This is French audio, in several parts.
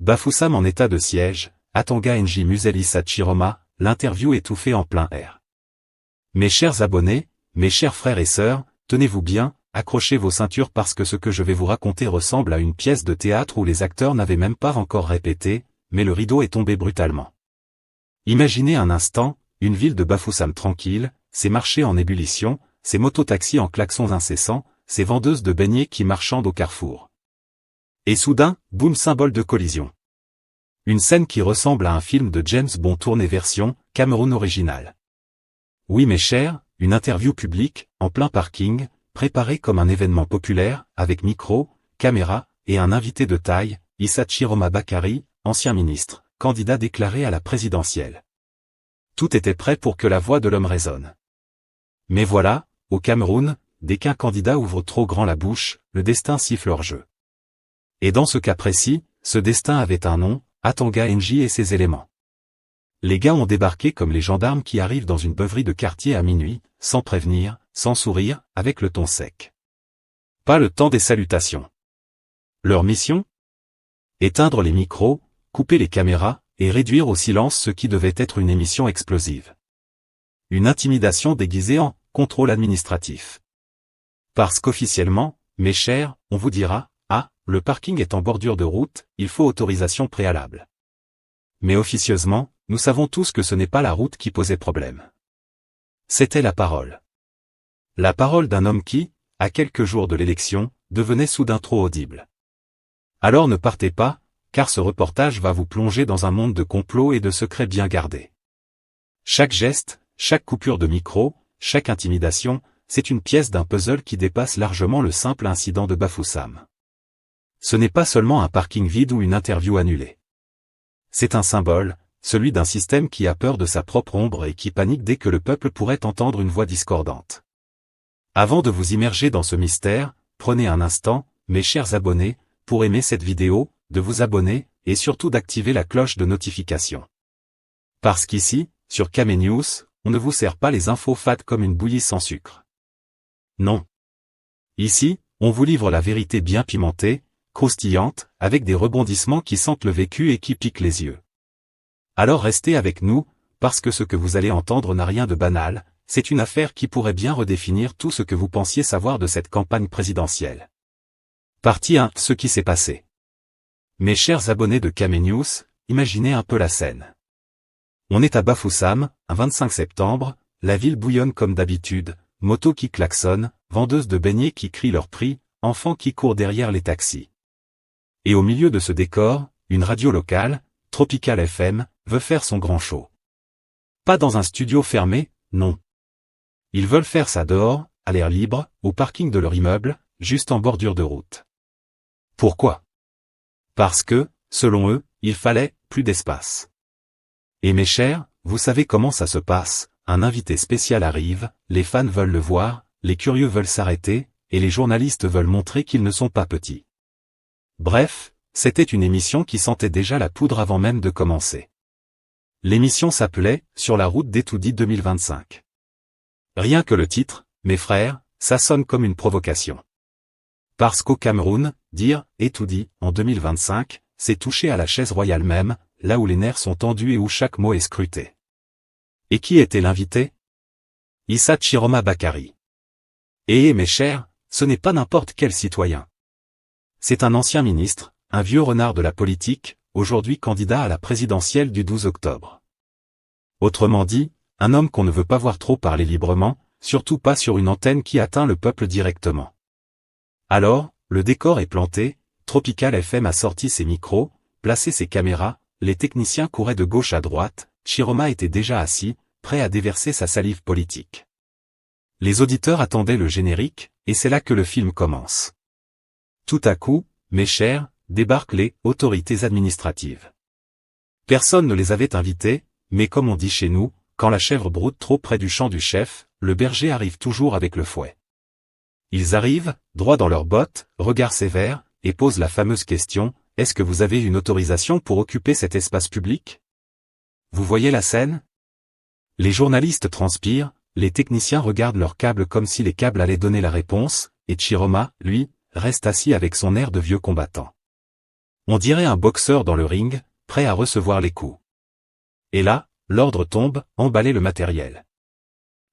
Bafoussam en état de siège, Atanga Nji Muselissa Chiroma, l'interview étouffée en plein air. Mes chers abonnés, mes chers frères et sœurs, tenez-vous bien, accrochez vos ceintures parce que ce que je vais vous raconter ressemble à une pièce de théâtre où les acteurs n'avaient même pas encore répété, mais le rideau est tombé brutalement. Imaginez un instant, une ville de Bafoussam tranquille, ses marchés en ébullition, ses mototaxis en klaxons incessants, ses vendeuses de beignets qui marchandent au carrefour. Et soudain, boum, symbole de collision. Une scène qui ressemble à un film de James Bond tourné version Cameroun original. Oui mes chers, une interview publique, en plein parking, préparée comme un événement populaire, avec micro, caméra, et un invité de taille, Issa Chiroma Bakary, ancien ministre, candidat déclaré à la présidentielle. Tout était prêt pour que la voix de l'homme résonne. Mais voilà, au Cameroun, dès qu'un candidat ouvre trop grand la bouche, le destin siffle hors jeu. Et dans ce cas précis, ce destin avait un nom, Atanga Nji et ses éléments. Les gars ont débarqué comme les gendarmes qui arrivent dans une beuverie de quartier à minuit, sans prévenir, sans sourire, avec le ton sec. Pas le temps des salutations. Leur mission ? Éteindre les micros, couper les caméras, et réduire au silence ce qui devait être une émission explosive. Une intimidation déguisée en contrôle administratif. Parce qu'officiellement, mes chers, on vous dira, le parking est en bordure de route, il faut autorisation préalable. Mais officieusement, nous savons tous que ce n'est pas la route qui posait problème. C'était la parole. La parole d'un homme qui, à quelques jours de l'élection, devenait soudain trop audible. Alors ne partez pas, car ce reportage va vous plonger dans un monde de complots et de secrets bien gardés. Chaque geste, chaque coupure de micro, chaque intimidation, c'est une pièce d'un puzzle qui dépasse largement le simple incident de Bafoussam. Ce n'est pas seulement un parking vide ou une interview annulée. C'est un symbole, celui d'un système qui a peur de sa propre ombre et qui panique dès que le peuple pourrait entendre une voix discordante. Avant de vous immerger dans ce mystère, prenez un instant, mes chers abonnés, pour aimer cette vidéo, de vous abonner, et surtout d'activer la cloche de notification. Parce qu'ici, sur Kame News, on ne vous sert pas les infos fades comme une bouillie sans sucre. Non. Ici, on vous livre la vérité bien pimentée, croustillante, avec des rebondissements qui sentent le vécu et qui piquent les yeux. Alors restez avec nous, parce que ce que vous allez entendre n'a rien de banal, c'est une affaire qui pourrait bien redéfinir tout ce que vous pensiez savoir de cette campagne présidentielle. Partie 1. Ce qui s'est passé. Mes chers abonnés de Kame News, imaginez un peu la scène. On est à Bafoussam, un 25 septembre, la ville bouillonne comme d'habitude, motos qui klaxonnent, vendeuses de beignets qui crient leur prix, enfants qui courent derrière les taxis. Et au milieu de ce décor, une radio locale, Tropical FM, veut faire son grand show. Pas dans un studio fermé, non. Ils veulent faire ça dehors, à l'air libre, au parking de leur immeuble, juste en bordure de route. Pourquoi ? Parce que, selon eux, il fallait plus d'espace. Et mes chers, vous savez comment ça se passe, un invité spécial arrive, les fans veulent le voir, les curieux veulent s'arrêter, et les journalistes veulent montrer qu'ils ne sont pas petits. Bref, c'était une émission qui sentait déjà la poudre avant même de commencer. L'émission s'appelait « Sur la route d'Etoudi 2025 ». Rien que le titre, mes frères, ça sonne comme une provocation. Parce qu'au Cameroun, dire « Etoudi » en 2025, c'est toucher à la chaise royale même, là où les nerfs sont tendus et où chaque mot est scruté. Et qui était l'invité ? Issa Chiroma Bakary. Et mes chers, ce n'est pas n'importe quel citoyen. C'est un ancien ministre, un vieux renard de la politique, aujourd'hui candidat à la présidentielle du 12 octobre. Autrement dit, un homme qu'on ne veut pas voir trop parler librement, surtout pas sur une antenne qui atteint le peuple directement. Alors, le décor est planté, Tropical FM a sorti ses micros, placé ses caméras, les techniciens couraient de gauche à droite, Chiroma était déjà assis, prêt à déverser sa salive politique. Les auditeurs attendaient le générique, et c'est là que le film commence. Tout à coup, mes chers, débarquent les autorités administratives. Personne ne les avait invités, mais comme on dit chez nous, quand la chèvre broute trop près du champ du chef, le berger arrive toujours avec le fouet. Ils arrivent, droit dans leurs bottes, regard sévère, et posent la fameuse question, est-ce que vous avez une autorisation pour occuper cet espace public ? Vous voyez la scène ? Les journalistes transpirent, les techniciens regardent leurs câbles comme si les câbles allaient donner la réponse, et Chiroma, lui, reste assis avec son air de vieux combattant. On dirait un boxeur dans le ring, prêt à recevoir les coups. Et là, l'ordre tombe, emballez le matériel.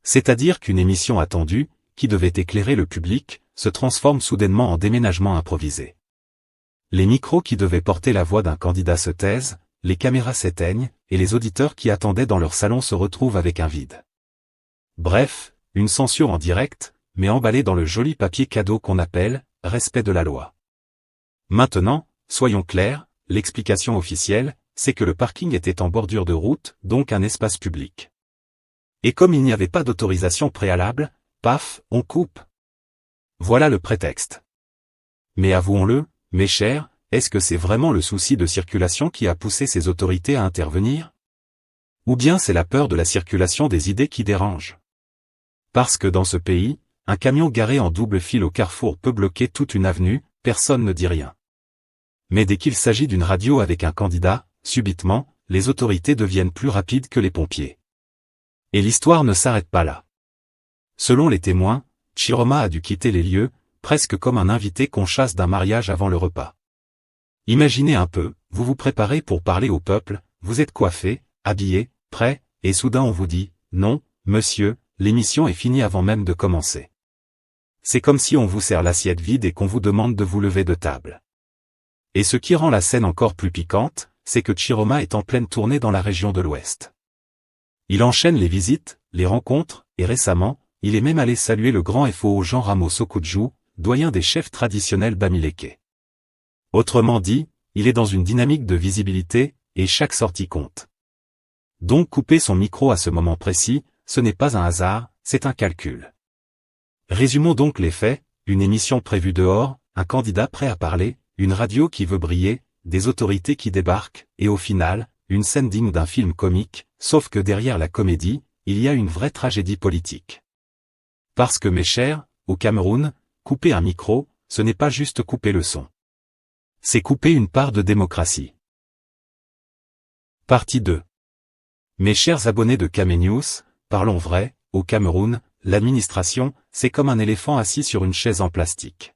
C'est-à-dire qu'une émission attendue, qui devait éclairer le public, se transforme soudainement en déménagement improvisé. Les micros qui devaient porter la voix d'un candidat se taisent, les caméras s'éteignent, et les auditeurs qui attendaient dans leur salon se retrouvent avec un vide. Bref, une censure en direct, mais emballée dans le joli papier cadeau qu'on appelle « respect de la loi ». Maintenant, soyons clairs, l'explication officielle, c'est que le parking était en bordure de route, donc un espace public. Et comme il n'y avait pas d'autorisation préalable, paf, on coupe. Voilà le prétexte. Mais avouons-le, mes chers, est-ce que c'est vraiment le souci de circulation qui a poussé ces autorités à intervenir? Ou bien c'est la peur de la circulation des idées qui dérange? Parce que dans ce pays, un camion garé en double file au carrefour peut bloquer toute une avenue, personne ne dit rien. Mais dès qu'il s'agit d'une radio avec un candidat, subitement, les autorités deviennent plus rapides que les pompiers. Et l'histoire ne s'arrête pas là. Selon les témoins, Chiroma a dû quitter les lieux, presque comme un invité qu'on chasse d'un mariage avant le repas. Imaginez un peu, vous vous préparez pour parler au peuple, vous êtes coiffé, habillé, prêt, et soudain on vous dit « Non, monsieur, l'émission est finie avant même de commencer ». C'est comme si on vous sert l'assiette vide et qu'on vous demande de vous lever de table. Et ce qui rend la scène encore plus piquante, c'est que Chiroma est en pleine tournée dans la région de l'Ouest. Il enchaîne les visites, les rencontres, et récemment, il est même allé saluer le grand FO Jean Ramos Okudjou, doyen des chefs traditionnels bamileke. Autrement dit, il est dans une dynamique de visibilité, et chaque sortie compte. Donc couper son micro à ce moment précis, ce n'est pas un hasard, c'est un calcul. Résumons donc les faits, une émission prévue dehors, un candidat prêt à parler, une radio qui veut briller, des autorités qui débarquent, et au final, une scène digne d'un film comique, sauf que derrière la comédie, il y a une vraie tragédie politique. Parce que mes chers, au Cameroun, couper un micro, ce n'est pas juste couper le son. C'est couper une part de démocratie. Partie 2. Mes chers abonnés de Camenews, parlons vrai, au Cameroun, l'administration, c'est comme un éléphant assis sur une chaise en plastique.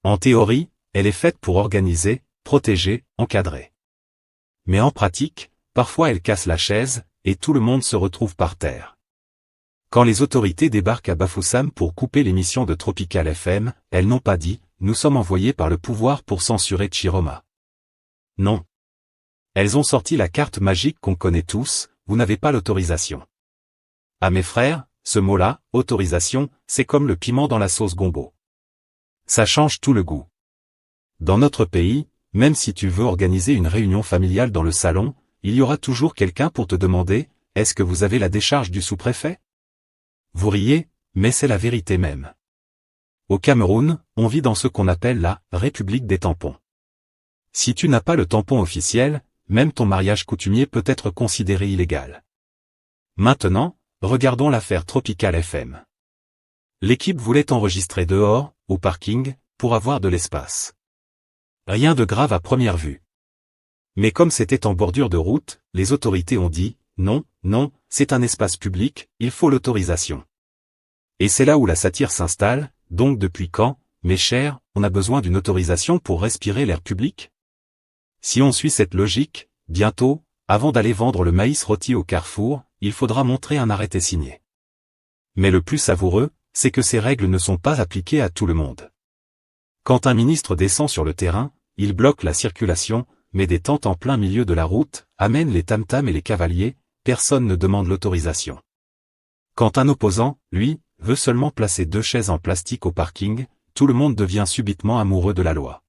En théorie, elle est faite pour organiser, protéger, encadrer. Mais en pratique, parfois elle casse la chaise, et tout le monde se retrouve par terre. Quand les autorités débarquent à Bafoussam pour couper l'émission de Tropical FM, elles n'ont pas dit « Nous sommes envoyés par le pouvoir pour censurer Chiroma ». Non. Elles ont sorti la carte magique qu'on connaît tous, vous n'avez pas l'autorisation. Ah mes frères, ce mot-là, autorisation, c'est comme le piment dans la sauce gombo. Ça change tout le goût. Dans notre pays, même si tu veux organiser une réunion familiale dans le salon, il y aura toujours quelqu'un pour te demander « Est-ce que vous avez la décharge du sous-préfet ?» Vous riez, mais c'est la vérité même. Au Cameroun, on vit dans ce qu'on appelle la « République des tampons ». Si tu n'as pas le tampon officiel, même ton mariage coutumier peut être considéré illégal. Maintenant, regardons l'affaire Tropical FM. L'équipe voulait enregistrer dehors, au parking, pour avoir de l'espace. Rien de grave à première vue. Mais comme c'était en bordure de route, les autorités ont dit « Non, non, c'est un espace public, il faut l'autorisation ». Et c'est là où la satire s'installe, donc depuis quand, mes chers, on a besoin d'une autorisation pour respirer l'air public? Si on suit cette logique, bientôt, avant d'aller vendre le maïs rôti au carrefour, il faudra montrer un arrêté signé. Mais le plus savoureux, c'est que ces règles ne sont pas appliquées à tout le monde. Quand un ministre descend sur le terrain, il bloque la circulation, met des tentes en plein milieu de la route, amène les tam-tams et les cavaliers, personne ne demande l'autorisation. Quand un opposant, lui, veut seulement placer 2 chaises en plastique au parking, tout le monde devient subitement amoureux de la loi.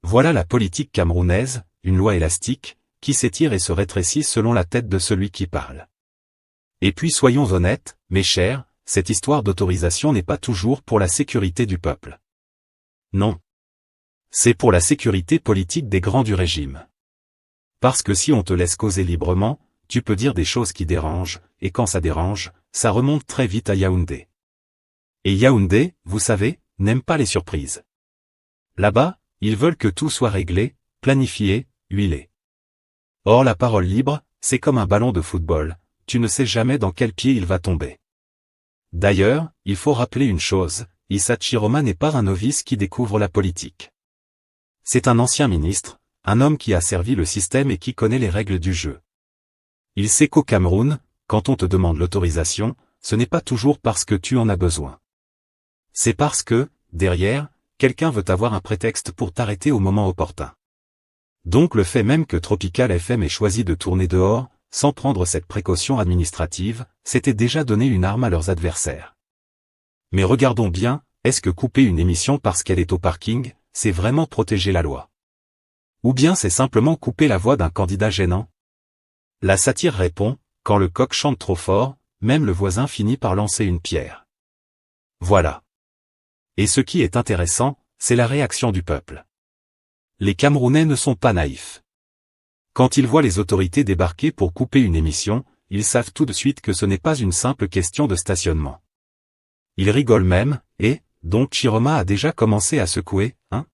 Voilà la politique camerounaise, une loi élastique, qui s'étire et se rétrécit selon la tête de celui qui parle. Et puis soyons honnêtes, mes chers, cette histoire d'autorisation n'est pas toujours pour la sécurité du peuple. Non. C'est pour la sécurité politique des grands du régime. Parce que si on te laisse causer librement, tu peux dire des choses qui dérangent, et quand ça dérange, ça remonte très vite à Yaoundé. Et Yaoundé, vous savez, n'aime pas les surprises. Là-bas, ils veulent que tout soit réglé, planifié, huilé. Or la parole libre, c'est comme un ballon de football, tu ne sais jamais dans quel pied il va tomber. D'ailleurs, il faut rappeler une chose, Issa Chiroma n'est pas un novice qui découvre la politique. C'est un ancien ministre, un homme qui a servi le système et qui connaît les règles du jeu. Il sait qu'au Cameroun, quand on te demande l'autorisation, ce n'est pas toujours parce que tu en as besoin. C'est parce que, derrière, quelqu'un veut avoir un prétexte pour t'arrêter au moment opportun. Donc le fait même que Tropical FM ait choisi de tourner dehors, sans prendre cette précaution administrative, c'était déjà donner une arme à leurs adversaires. Mais regardons bien, est-ce que couper une émission parce qu'elle est au parking, c'est vraiment protéger la loi? Ou bien c'est simplement couper la voix d'un candidat gênant? La satire répond, quand le coq chante trop fort, même le voisin finit par lancer une pierre. Voilà. Et ce qui est intéressant, c'est la réaction du peuple. Les Camerounais ne sont pas naïfs. Quand ils voient les autorités débarquer pour couper une émission, ils savent tout de suite que ce n'est pas une simple question de stationnement. Ils rigolent même, et, donc Chiroma a déjà commencé à secouer, hein?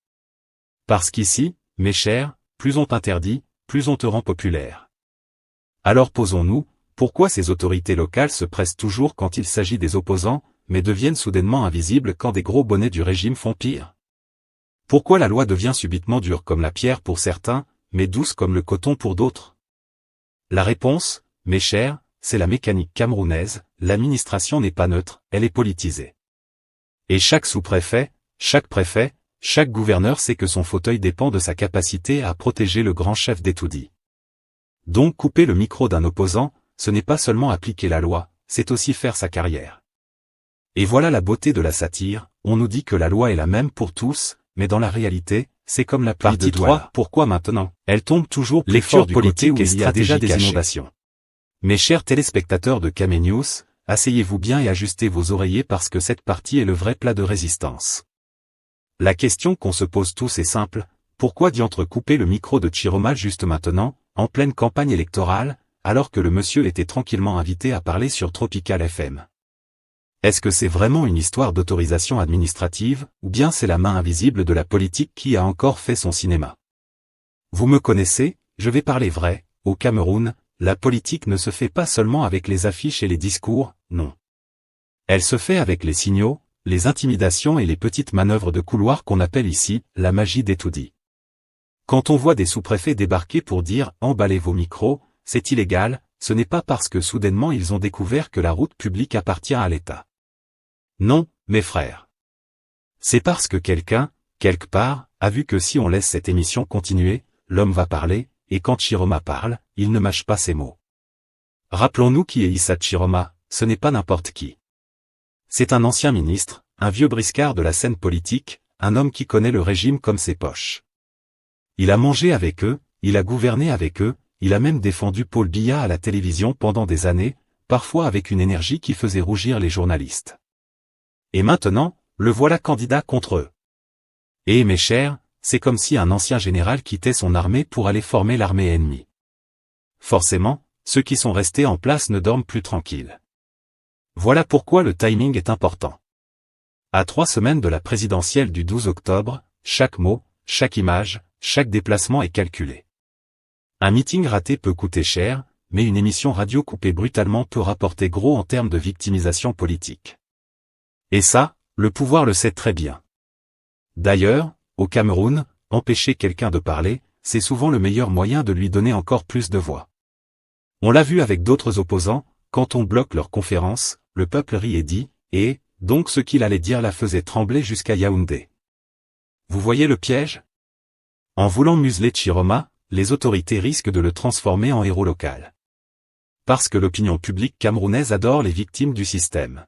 Parce qu'ici, mes chers, plus on t'interdit, plus on te rend populaire. Alors posons-nous, pourquoi ces autorités locales se pressent toujours quand il s'agit des opposants, mais deviennent soudainement invisibles quand des gros bonnets du régime font pire? Pourquoi la loi devient subitement dure comme la pierre pour certains, mais douce comme le coton pour d'autres? La réponse, mes chers, c'est la mécanique camerounaise, l'administration n'est pas neutre, elle est politisée. Et chaque sous-préfet, chaque préfet, chaque gouverneur sait que son fauteuil dépend de sa capacité à protéger le grand chef d'Etoudi. Donc couper le micro d'un opposant, ce n'est pas seulement appliquer la loi, c'est aussi faire sa carrière. Et voilà la beauté de la satire, on nous dit que la loi est la même pour tous, mais dans la réalité, c'est comme la pluie de Douala. Partie 3, pourquoi maintenant? Elle tombe toujours plus fort du côté où il y a déjà des inondations. Mes chers téléspectateurs de Kame News, asseyez-vous bien et ajustez vos oreillers parce que cette partie est le vrai plat de résistance. La question qu'on se pose tous est simple, pourquoi diantre couper le micro de Chiroma juste maintenant, en pleine campagne électorale, alors que le monsieur était tranquillement invité à parler sur Tropical FM? Est-ce que c'est vraiment une histoire d'autorisation administrative, ou bien c'est la main invisible de la politique qui a encore fait son cinéma? Vous me connaissez, je vais parler vrai, au Cameroun, la politique ne se fait pas seulement avec les affiches et les discours, non. Elle se fait avec les signaux, les intimidations et les petites manœuvres de couloir qu'on appelle ici, la magie d'Etoudi. Quand on voit des sous-préfets débarquer pour dire « emballez vos micros », c'est illégal, ce n'est pas parce que soudainement ils ont découvert que la route publique appartient à l'État. Non, mes frères. C'est parce que quelqu'un, quelque part, a vu que si on laisse cette émission continuer, l'homme va parler, et quand Chiroma parle, il ne mâche pas ses mots. Rappelons-nous qui est Issa Chiroma, ce n'est pas n'importe qui. C'est un ancien ministre, un vieux briscard de la scène politique, un homme qui connaît le régime comme ses poches. Il a mangé avec eux, il a gouverné avec eux, il a même défendu Paul Biya à la télévision pendant des années, parfois avec une énergie qui faisait rougir les journalistes. Et maintenant, le voilà candidat contre eux. Et mes chers, c'est comme si un ancien général quittait son armée pour aller former l'armée ennemie. Forcément, ceux qui sont restés en place ne dorment plus tranquilles. Voilà pourquoi le timing est important. À 3 semaines de la présidentielle du 12 octobre, chaque mot, chaque image, chaque déplacement est calculé. Un meeting raté peut coûter cher, mais une émission radio coupée brutalement peut rapporter gros en termes de victimisation politique. Et ça, le pouvoir le sait très bien. D'ailleurs, au Cameroun, empêcher quelqu'un de parler, c'est souvent le meilleur moyen de lui donner encore plus de voix. On l'a vu avec d'autres opposants, quand on bloque leurs conférences, le peuple rit et dit, et, donc ce qu'il allait dire la faisait trembler jusqu'à Yaoundé. Vous voyez le piège? En voulant museler Chiroma, les autorités risquent de le transformer en héros local. Parce que l'opinion publique camerounaise adore les victimes du système.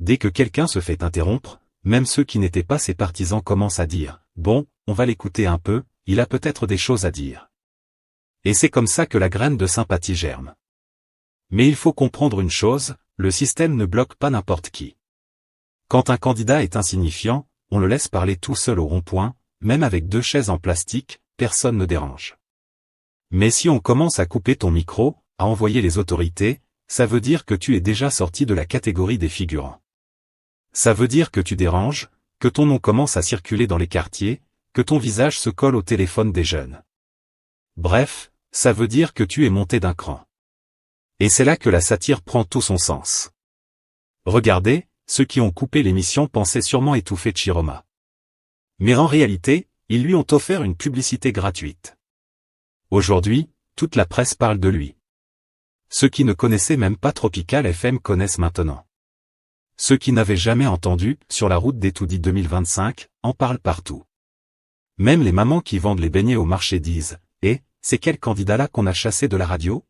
Dès que quelqu'un se fait interrompre, même ceux qui n'étaient pas ses partisans commencent à dire « Bon, on va l'écouter un peu, il a peut-être des choses à dire. » Et c'est comme ça que la graine de sympathie germe. Mais il faut comprendre une chose, le système ne bloque pas n'importe qui. Quand un candidat est insignifiant, on le laisse parler tout seul au rond-point, même avec 2 chaises en plastique, personne ne dérange. Mais si on commence à couper ton micro, à envoyer les autorités, ça veut dire que tu es déjà sorti de la catégorie des figurants. Ça veut dire que tu déranges, que ton nom commence à circuler dans les quartiers, que ton visage se colle au téléphone des jeunes. Bref, ça veut dire que tu es monté d'un cran. Et c'est là que la satire prend tout son sens. Regardez, ceux qui ont coupé l'émission pensaient sûrement étouffer Chiroma. Mais en réalité, Ils lui ont offert une publicité gratuite. Aujourd'hui, toute la presse parle de lui. Ceux qui ne connaissaient même pas Tropical FM connaissent maintenant. Ceux qui n'avaient jamais entendu, sur la route d'Etoudi 2025, en parlent partout. Même les mamans qui vendent les beignets au marché disent « Eh, c'est quel candidat-là qu'on a chassé de la radio ?»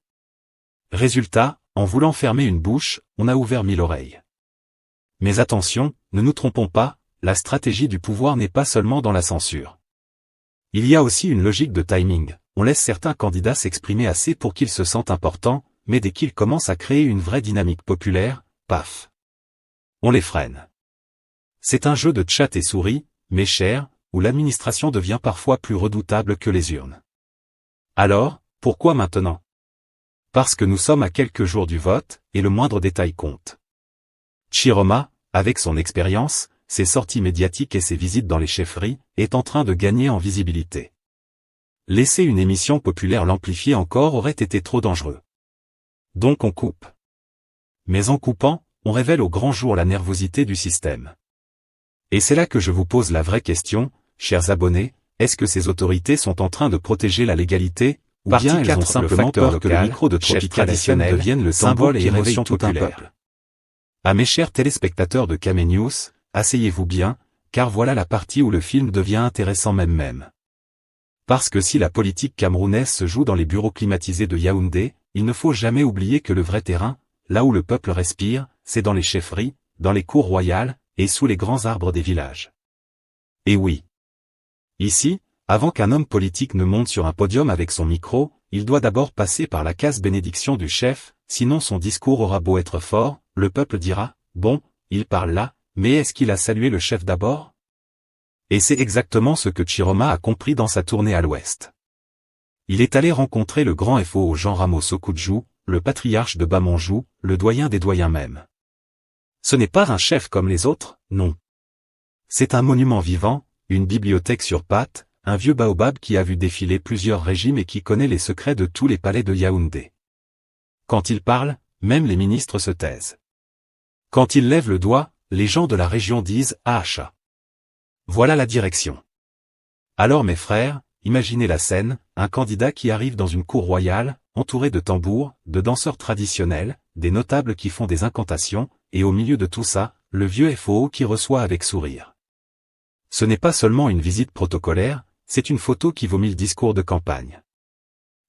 Résultat, en voulant fermer une bouche, on a ouvert 1000 oreilles. Mais attention, ne nous trompons pas, la stratégie du pouvoir n'est pas seulement dans la censure. Il y a aussi une logique de timing, on laisse certains candidats s'exprimer assez pour qu'ils se sentent importants, mais dès qu'ils commencent à créer une vraie dynamique populaire, paf, on les freine. C'est un jeu de chat et souris, mes chers, où l'administration devient parfois plus redoutable que les urnes. Alors, pourquoi maintenant? Parce que nous sommes à quelques jours du vote, et le moindre détail compte. Chiroma, avec son expérience, ses sorties médiatiques et ses visites dans les chefferies, est en train de gagner en visibilité. Laisser une émission populaire l'amplifier encore aurait été trop dangereux. Donc on coupe. Mais en coupant, on révèle au grand jour la nervosité du système. Et c'est là que je vous pose la vraie question, chers abonnés, est-ce que ces autorités sont en train de protéger la légalité, ou bien elles ont simplement peur que le micro de Tropical FM devienne le symbole et émotion tout un peuple? À mes chers téléspectateurs de Kamé News, asseyez-vous bien, car voilà la partie où le film devient intéressant même. Parce que si la politique camerounaise se joue dans les bureaux climatisés de Yaoundé, il ne faut jamais oublier que le vrai terrain, là où le peuple respire, c'est dans les chefferies, dans les cours royales, et sous les grands arbres des villages. Et oui. Ici, avant qu'un homme politique ne monte sur un podium avec son micro, il doit d'abord passer par la case bénédiction du chef, sinon son discours aura beau être fort, le peuple dira, bon, il parle là, mais est-ce qu'il a salué le chef d'abord? Et c'est exactement ce que Chiroma a compris dans sa tournée à l'ouest. Il est allé rencontrer le grand FO Jean Ramos Sokudjou, le patriarche de Bamonjou, le doyen des doyens même. Ce n'est pas un chef comme les autres, non. C'est un monument vivant, une bibliothèque sur pattes, un vieux baobab qui a vu défiler plusieurs régimes et qui connaît les secrets de tous les palais de Yaoundé. Quand il parle, même les ministres se taisent. Quand il lève le doigt, les gens de la région disent « Acha ». Voilà la direction. Alors mes frères, imaginez la scène, un candidat qui arrive dans une cour royale, entouré de tambours, de danseurs traditionnels, des notables qui font des incantations, et au milieu de tout ça, le vieux FO qui reçoit avec sourire. Ce n'est pas seulement une visite protocolaire, c'est une photo qui vaut 1000 discours de campagne.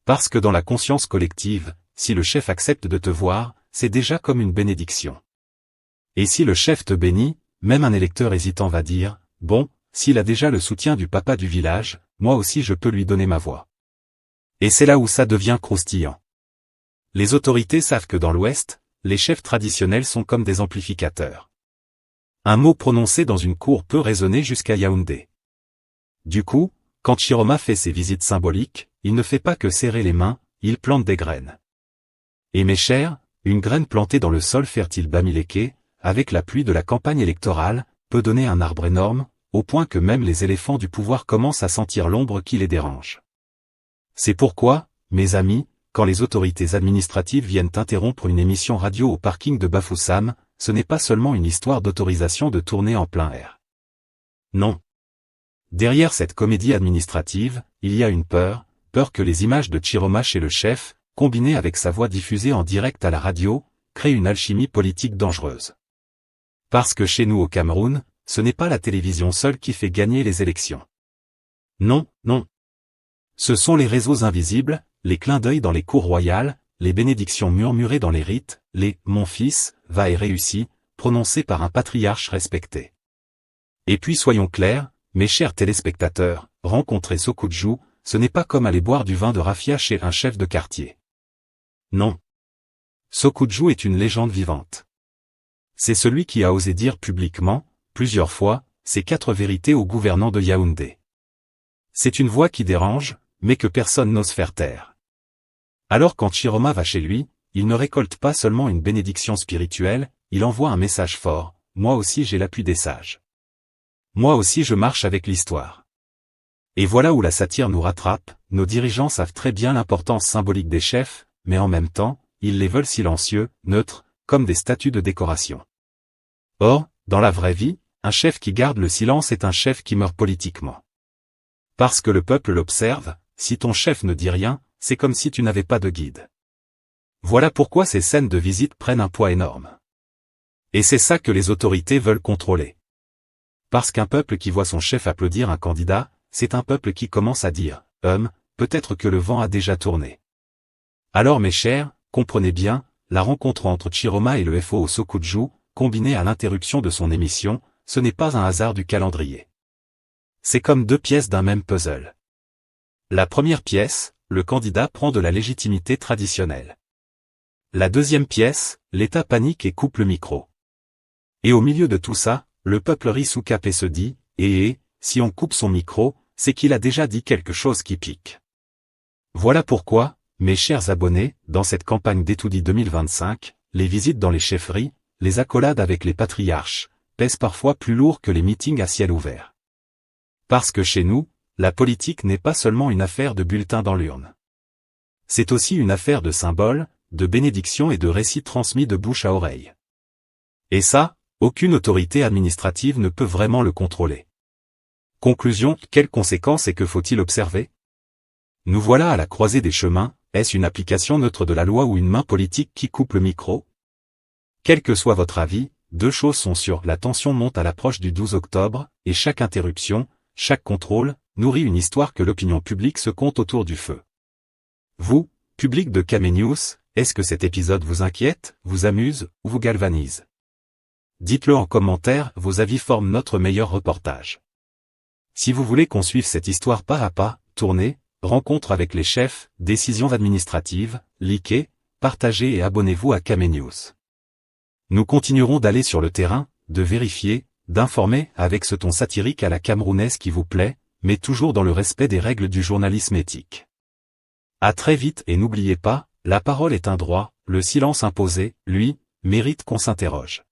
Parce que dans la conscience collective, si le chef accepte de te voir, c'est déjà comme une bénédiction. Et si le chef te bénit, même un électeur hésitant va dire, bon, s'il a déjà le soutien du papa du village, moi aussi je peux lui donner ma voix. Et c'est là où ça devient croustillant. Les autorités savent que dans l'Ouest, les chefs traditionnels sont comme des amplificateurs. Un mot prononcé dans une cour peut résonner jusqu'à Yaoundé. Du coup, quand Chiroma fait ses visites symboliques, il ne fait pas que serrer les mains, il plante des graines. Et mes chers, une graine plantée dans le sol fertile Bamileke, avec la pluie de la campagne électorale, peut donner un arbre énorme, au point que même les éléphants du pouvoir commencent à sentir l'ombre qui les dérange. C'est pourquoi, mes amis, quand les autorités administratives viennent interrompre une émission radio au parking de Bafoussam, ce n'est pas seulement une histoire d'autorisation de tourner en plein air. Non. Derrière cette comédie administrative, il y a une peur que les images de Chiroma chez le chef, combinées avec sa voix diffusée en direct à la radio, créent une alchimie politique dangereuse. Parce que chez nous au Cameroun, ce n'est pas la télévision seule qui fait gagner les élections. Non. Ce sont les réseaux invisibles, les clins d'œil dans les cours royales, les bénédictions murmurées dans les rites, les « mon fils, va et réussi » prononcés par un patriarche respecté. Et puis soyons clairs, mes chers téléspectateurs, rencontrer Sokudjou, ce n'est pas comme aller boire du vin de raffia chez un chef de quartier. Non. Sokudjou est une légende vivante. C'est celui qui a osé dire publiquement, plusieurs fois, ces 4 vérités aux gouvernants de Yaoundé. C'est une voix qui dérange, mais que personne n'ose faire taire. Alors quand Chiroma va chez lui, il ne récolte pas seulement une bénédiction spirituelle, il envoie un message fort, moi aussi j'ai l'appui des sages. Moi aussi je marche avec l'histoire. Et voilà où la satire nous rattrape, nos dirigeants savent très bien l'importance symbolique des chefs, mais en même temps, ils les veulent silencieux, neutres, comme des statues de décoration. Or, dans la vraie vie, un chef qui garde le silence est un chef qui meurt politiquement. Parce que le peuple l'observe, si ton chef ne dit rien, c'est comme si tu n'avais pas de guide. Voilà pourquoi ces scènes de visite prennent un poids énorme. Et c'est ça que les autorités veulent contrôler. Parce qu'un peuple qui voit son chef applaudir un candidat, c'est un peuple qui commence à dire « peut-être que le vent a déjà tourné ». Alors mes chers, comprenez bien, la rencontre entre Chiroma et le FO Sokoudjou, combinée à l'interruption de son émission, ce n'est pas un hasard du calendrier. C'est comme deux pièces d'un même puzzle. La première pièce, le candidat prend de la légitimité traditionnelle. La deuxième pièce, l'État panique et coupe le micro. Et au milieu de tout ça, le peuple rit sous cap et se dit, si on coupe son micro, c'est qu'il a déjà dit quelque chose qui pique. Voilà pourquoi, mes chers abonnés, dans cette campagne d'Etoudi 2025, les visites dans les chefferies, les accolades avec les patriarches, pèsent parfois plus lourd que les meetings à ciel ouvert. Parce que chez nous, la politique n'est pas seulement une affaire de bulletins dans l'urne. C'est aussi une affaire de symboles, de bénédictions et de récits transmis de bouche à oreille. Et ça, aucune autorité administrative ne peut vraiment le contrôler. Conclusion, quelles conséquences et que faut-il observer? Nous voilà à la croisée des chemins, est-ce une application neutre de la loi ou une main politique qui coupe le micro? Quel que soit votre avis, deux choses sont sûres, la tension monte à l'approche du 12 octobre, et chaque interruption, chaque contrôle, nourrit une histoire que l'opinion publique se compte autour du feu. Vous, public de Kame News, est-ce que cet épisode vous inquiète, vous amuse, ou vous galvanise? Dites-le en commentaire, vos avis forment notre meilleur reportage. Si vous voulez qu'on suive cette histoire pas à pas, tournez, rencontre avec les chefs, décisions administratives, likez, partagez et abonnez-vous à Kame News. Nous continuerons d'aller sur le terrain, de vérifier, d'informer avec ce ton satirique à la camerounaise qui vous plaît, mais toujours dans le respect des règles du journalisme éthique. À très vite et n'oubliez pas, la parole est un droit, le silence imposé, lui, mérite qu'on s'interroge.